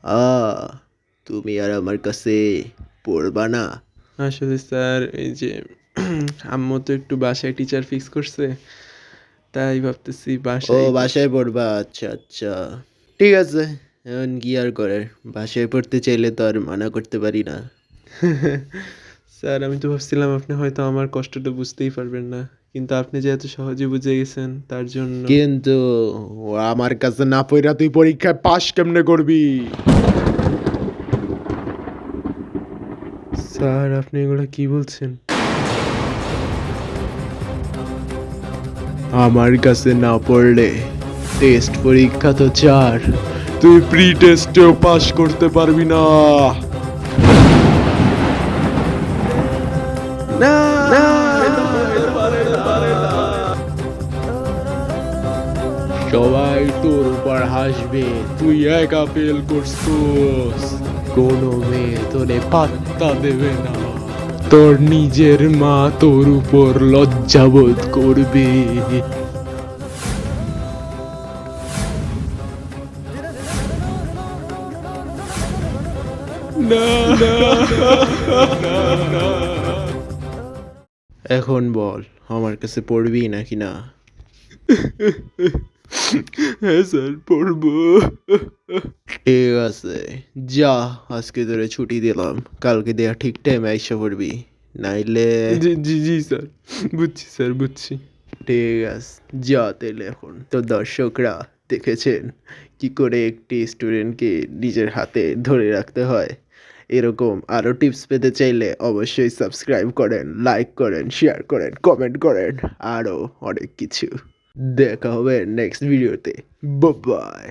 আ তুমি আর আমার কাছে পড়বা না? আসলে স্যার এই যে আম্মু তো একটু বাসায় টিচার ফিক্স করছে, তাই ভাবতেছি ও বাসায় বাসায় পড়বা। আচ্ছা, আচ্ছা। ঠিক আছে। এখন কি আর করার? বাসায় পড়তে চাইলে তো আর মানা করতে পারি না। স্যার আমি তো ভাবছিলাম আপনি হয়তো আমার কষ্টটা বুঝতেই পারবেন না, কিন্তু আপনি যে এত সহজে বুঝে গেছেন তার জন্য। কিন্তু আমার কাছে না পইড়া তুই পরীক্ষায় পাস কেমনে করবি? স্যার আপনি এগুলো কি বলছেন? আমার কাছে না পড়লে টেস্ট পরীক্ষা তো ৪, তুই প্রি টেস্টেও পাস করতে পারবি না। না, না, এটা পারে না। সবাই তোর উপর হাসবে, তুই একা ফেল করছিস। কোনো মেয়ে তোরে পাত্তা দেবে না। তোর নিজের মা তোর উপর লজ্জাবোধ করবে। না, না, না। এখন বল, আমার কাছে পড়বি নাকি না? হ্যাঁ স্যার, পড়বো। ঠিক আছে, যা, আজকে তোরে ছুটি দিলাম। কালকে দেয়া ঠিক টাইমে আইসা পড়বি, নাইলে জি জি জি স্যার, বুঝছি স্যার, বুঝছি। ঠিক আছে, যা তাইলে। এখন তো দর্শকরা দেখেছেন কি করে একটি স্টুডেন্টকে নিজের হাতে ধরে রাখতে হয়। এরকম আরও টিপস পেতে চাইলে অবশ্যই সাবস্ক্রাইব করেন, লাইক করেন, শেয়ার করেন, কমেন্ট করেন, আরও অনেক কিছু। দেখা হবে নেক্সট ভিডিওতে। বাই।